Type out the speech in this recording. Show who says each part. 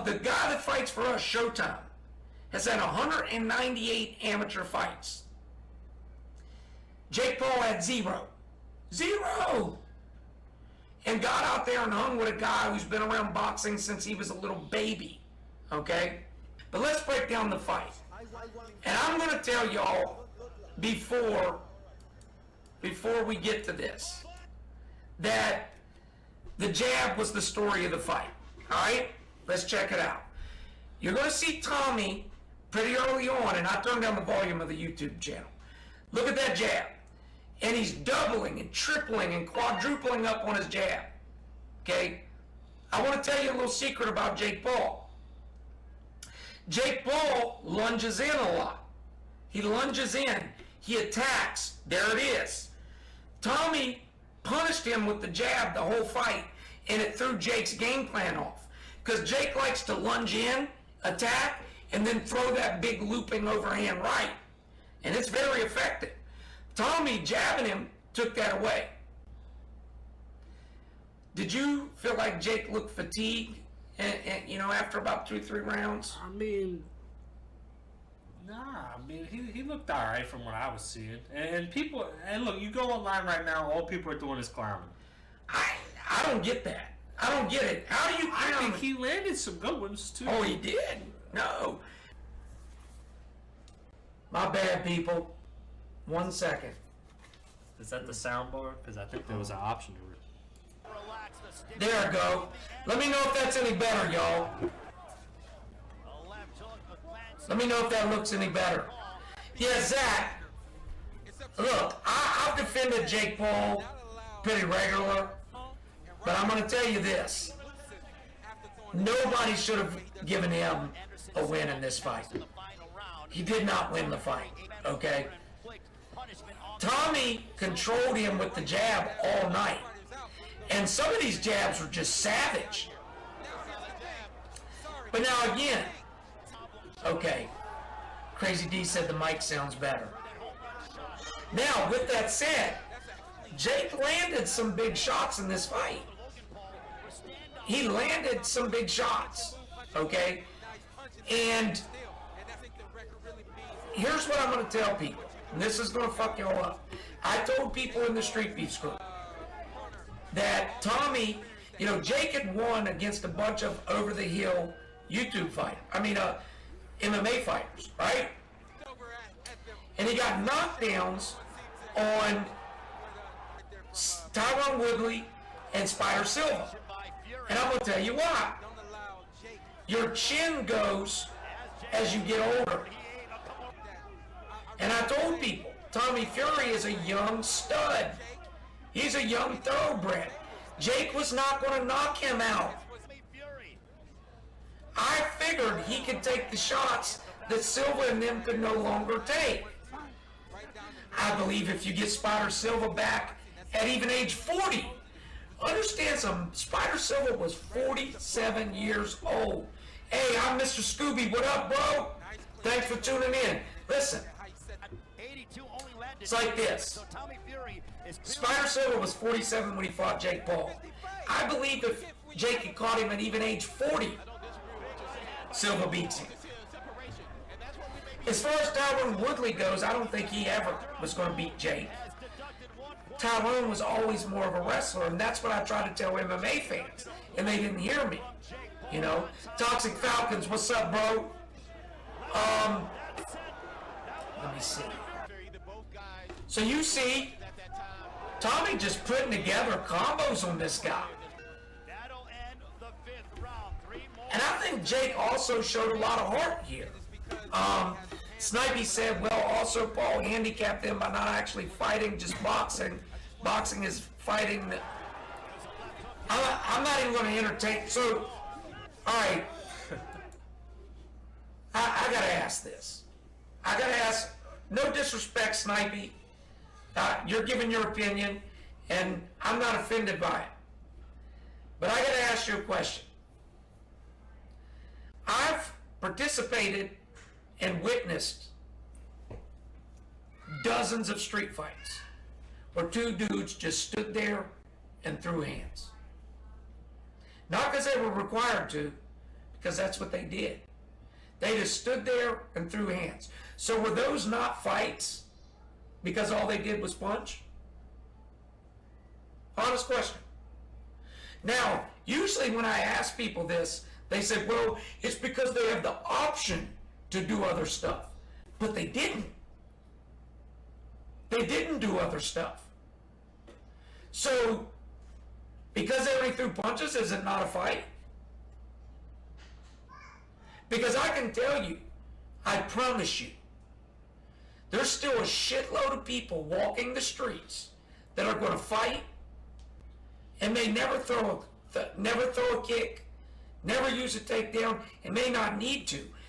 Speaker 1: The guy that fights for us, Showtime, has had 198 amateur fights. Jake Paul had 0. 0! And got out there and hung with a guy who's been around boxing since he was a little baby. Okay? But let's break down the fight. And I'm going to tell y'all before we get to this that the jab was the story of the fight. Alright? Let's check it out. You're going to see Tommy pretty early on, and I turned down the volume of the YouTube channel. Look at that jab. And he's doubling and tripling and quadrupling up on his jab. Okay? I want to tell you a little secret about Jake Paul. Jake Paul lunges in a lot. He lunges in. He attacks. There it is. Tommy punished him with the jab the whole fight, and it threw Jake's game plan off. Because Jake likes to lunge in, attack, and then throw that big looping overhand right. And it's very effective. Tommy jabbing him took that away. Did you feel like Jake looked fatigued, and after about 2-3 rounds?
Speaker 2: I mean, nah. I mean, he looked all right from what I was seeing. And people, and look, you go online right now, all people are doing is clowning.
Speaker 1: I don't get that. I don't get it. How do you clown?
Speaker 2: I think he landed some good ones too.
Speaker 1: Oh, he did? No. My bad, people. 1 second.
Speaker 2: Is that the soundbar? Because I think there was an option to it.
Speaker 1: There we go. Let me know if that's any better, y'all. Let me know if that looks any better. Yeah, Zach. Look, I've defended Jake Paul pretty regular, but I'm going to tell you this. Nobody should have given him a win in this fight. He did not win the fight, okay? Tommy controlled him with the jab all night. And some of these jabs were just savage. But now again, okay, Crazy D said the mic sounds better. Now, with that said, Jake landed some big shots in this fight. He landed some big shots, okay? And here's what I'm going to tell people. And this is going to fuck y'all up. I told people in the Street Beefs group that Tommy, Jake had won against a bunch of over-the-hill YouTube fighters. MMA fighters, right? And he got knockdowns on Tyron Woodley and Spider Silva. And I'm going to tell you why. Your chin goes as you get older. And I told people, Tommy Fury is a young stud. He's a young thoroughbred. Jake was not going to knock him out. I figured he could take the shots that Silva and them could no longer take. I believe if you get Spider Silva back at even age 40, understand something, Spider Silva was 47 years old. Hey, I'm Mr. Scooby. What up, bro? Thanks for tuning in. Listen. It's like this. Spider Silva was 47 when he fought Jake Paul. I believe if Jake had caught him at even age 40, Silva beats him. As far as Tyron Woodley goes, I don't think he ever was going to beat Jake. Tyron was always more of a wrestler, and that's what I try to tell MMA fans, and they didn't hear me. Toxic Falcons, what's up, bro? Let me see. So you see, Tommy just putting together combos on this guy. And I think Jake also showed a lot of heart here. Snipey said, well, also Paul handicapped them by not actually fighting, just boxing. Boxing is fighting. I'm not even going to entertain. So, all right. I got to ask this. I got to ask, no disrespect, Snipey. You're giving your opinion, and I'm not offended by it. But I got to ask you a question. I've participated and witnessed dozens of street fights where two dudes just stood there and threw hands. Not because they were required to, because that's what they did. They just stood there and threw hands. So were those not fights because all they did was punch? Honest question. Now, usually when I ask people this, they say, well, it's because they have the option to do other stuff. But they didn't. They didn't do other stuff. So, because they only threw punches, is it not a fight? Because I can tell you, I promise you, there's still a shitload of people walking the streets that are going to fight and may never throw a kick, never use a takedown, and may not need to,